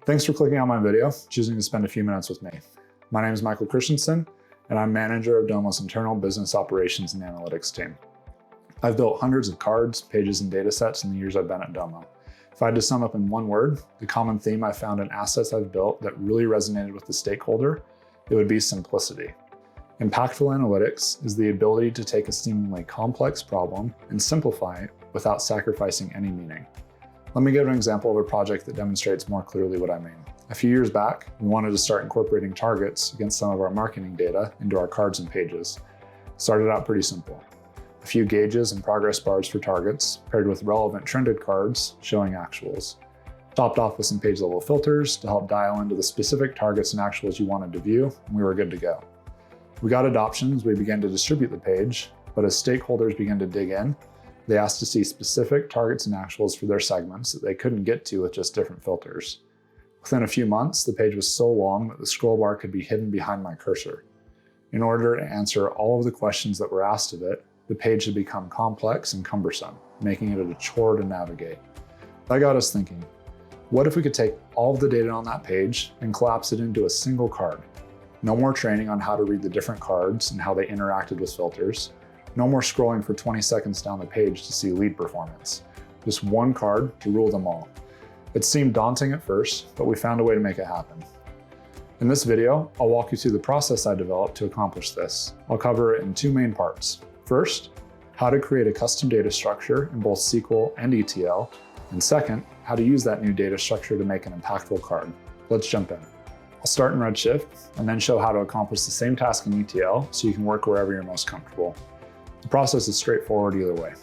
Thanks for clicking on my video, choosing to spend a few minutes with me. My name is Michael Christensen, and I'm manager of Domo's internal business operations and analytics team. I've built hundreds of cards, pages, and data sets in the years I've been at Domo. If I had to sum up in one word, the common theme I found in assets I've built that really resonated with the stakeholder, it would be simplicity. Impactful analytics is the ability to take a seemingly complex problem and simplify it without sacrificing any meaning. Let me give an example of a project that demonstrates more clearly what I mean. A few years back, we wanted to start incorporating targets against some of our marketing data into our cards and pages. It started out pretty simple. A few gauges and progress bars for targets, paired with relevant trended cards showing actuals. Topped off with some page level filters to help dial into the specific targets and actuals you wanted to view, and we were good to go. We got adoption as we began to distribute the page, but as stakeholders began to dig in, they asked to see specific targets and actuals for their segments that they couldn't get to with just different filters. Within a few months, the page was so long that the scroll bar could be hidden behind my cursor. In order to answer all of the questions that were asked of it, the page had become complex and cumbersome, making it a chore to navigate. That got us thinking, what if we could take all of the data on that page and collapse it into a single card? No more training on how to read the different cards and how they interacted with filters. No more scrolling for 20 seconds down the page to see lead performance. Just one card to rule them all. It seemed daunting at first, but we found a way to make it happen. In this video, I'll walk you through the process I developed to accomplish this. I'll cover it in two main parts. First, how to create a custom data structure in both SQL and ETL, and second, how to use that new data structure to make an impactful card. Let's jump in. I'll start in Redshift and then show how to accomplish the same task in ETL so you can work wherever you're most comfortable. The process is straightforward either way.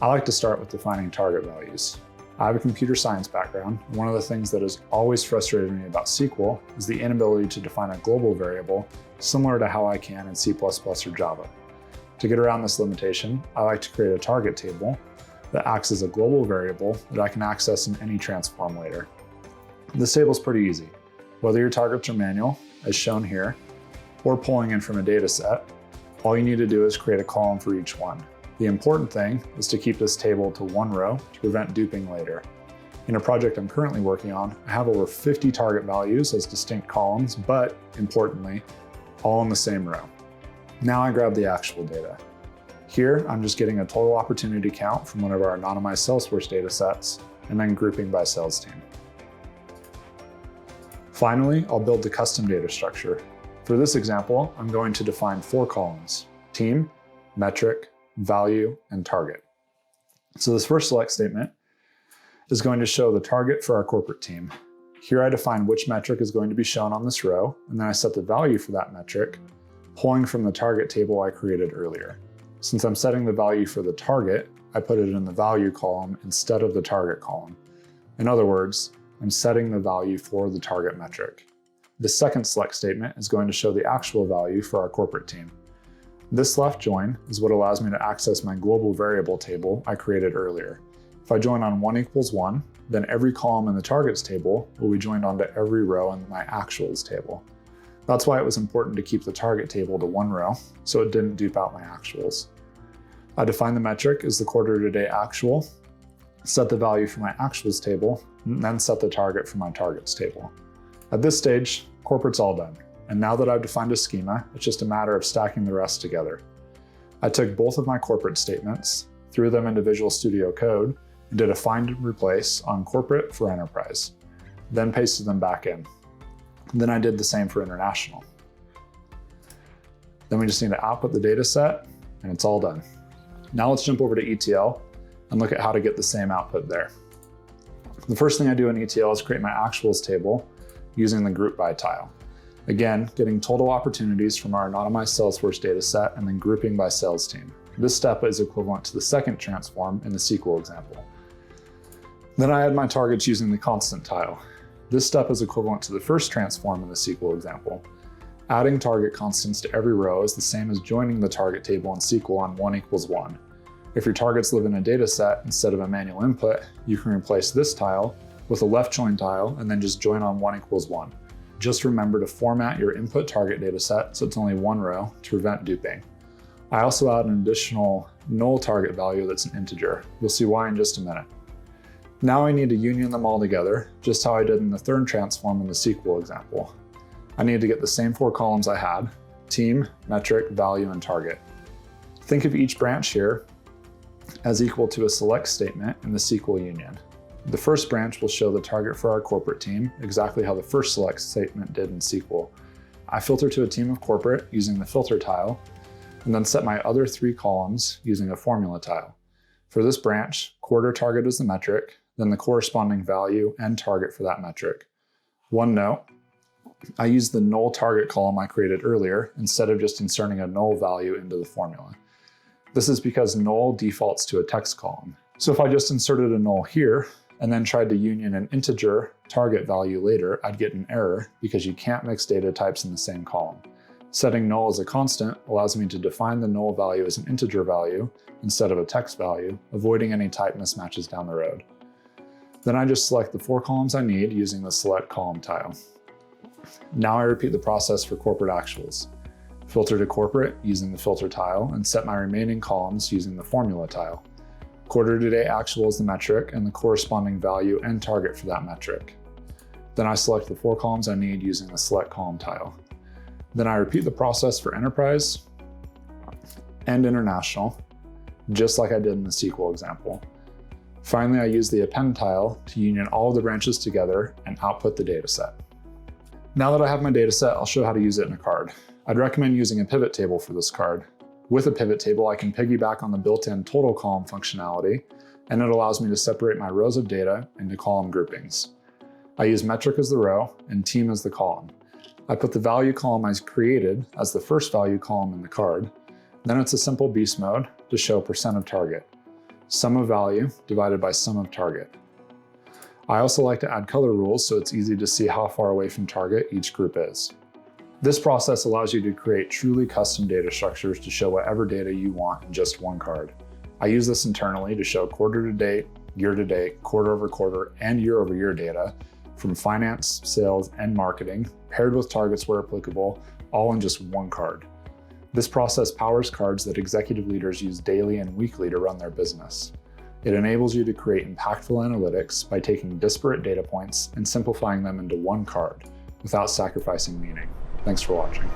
I like to start with defining target values. I have a computer science background, and one of the things that has always frustrated me about SQL is the inability to define a global variable similar to how I can in C++ or Java. To get around this limitation, I like to create a target table that acts as a global variable that I can access in any transform later. This table is pretty easy. Whether your targets are manual, as shown here, or pulling in from a data set, all you need to do is create a column for each one. The important thing is to keep this table to one row to prevent duping later. In a project I'm currently working on, I have over 50 target values as distinct columns, but importantly, all in the same row. Now I grab the actual data. Here, I'm just getting a total opportunity count from one of our anonymized Salesforce data sets, and then grouping by sales team. Finally, I'll build the custom data structure. For this example, I'm going to define 4 columns: team, metric, value, and target. So this first select statement is going to show the target for our corporate team. Here I define which metric is going to be shown on this row, and then I set the value for that metric, pulling from the target table I created earlier. Since I'm setting the value for the target, I put it in the value column instead of the target column. In other words, I'm setting the value for the target metric. The second select statement is going to show the actual value for our corporate team. This left join is what allows me to access my global variable table I created earlier. If I join on 1 equals 1, then every column in the targets table will be joined onto every row in my actuals table. That's why it was important to keep the target table to one row, so it didn't dupe out my actuals. I define the metric as the quarter to date actual, set the value for my actuals table, and then set the target for my targets table. At this stage, corporate's all done. And now that I've defined a schema, it's just a matter of stacking the rest together. I took both of my corporate statements, threw them into Visual Studio Code, and did a find and replace on corporate for enterprise, then pasted them back in. Then I did the same for international. Then we just need to output the data set, and it's all done. Now let's jump over to ETL and look at how to get the same output there. The first thing I do in ETL is create my actuals table using the group by tile. Again, getting total opportunities from our anonymized Salesforce data set and then grouping by sales team. This step is equivalent to the second transform in the SQL example. Then I add my targets using the constant tile. This step is equivalent to the first transform in the SQL example. Adding target constants to every row is the same as joining the target table in SQL on 1 equals 1. If your targets live in a data set instead of a manual input, you can replace this tile with a left join tile and then just join on 1 equals 1. Just remember to format your input target data set so it's only one row to prevent duping. I also add an additional null target value that's an integer. You'll see why in just a minute. Now I need to union them all together, just how I did in the third transform in the SQL example. I need to get the same 4 columns I had: team, metric, value, and target. Think of each branch here as equal to a select statement in the SQL union. The first branch will show the target for our corporate team, exactly how the first select statement did in SQL. I filter to a team of corporate using the filter tile, and then set my other 3 columns using a formula tile. For this branch, quarter target is the metric, then the corresponding value and target for that metric. One note, I used the null target column I created earlier instead of just inserting a null value into the formula. This is because null defaults to a text column. So if I just inserted a null here and then tried to union an integer target value later, I'd get an error because you can't mix data types in the same column. Setting null as a constant allows me to define the null value as an integer value instead of a text value, avoiding any type mismatches down the road. Then I just select the 4 columns I need using the select column tile. Now I repeat the process for corporate actuals. Filter to corporate using the filter tile and set my remaining columns using the formula tile. Quarter to date actual is the metric and the corresponding value and target for that metric. Then I select the 4 columns I need using the select column tile. Then I repeat the process for enterprise and international, just like I did in the SQL example. Finally, I use the append tile to union all of the branches together and output the dataset. Now that I have my dataset, I'll show how to use it in a card. I'd recommend using a pivot table for this card. With a pivot table, I can piggyback on the built-in total column functionality, and it allows me to separate my rows of data into column groupings. I use metric as the row and team as the column. I put the value column I created as the first value column in the card. Then it's a simple beast mode to show percent of target. Sum of value divided by sum of target. I also like to add color rules so it's easy to see how far away from target each group is. This process allows you to create truly custom data structures to show whatever data you want in just one card. I use this internally to show quarter to date, year to date, quarter over quarter, and year over year data from finance, sales, and marketing, paired with targets where applicable, all in just one card. This process powers cards that executive leaders use daily and weekly to run their business. It enables you to create impactful analytics by taking disparate data points and simplifying them into one card without sacrificing meaning. Thanks for watching.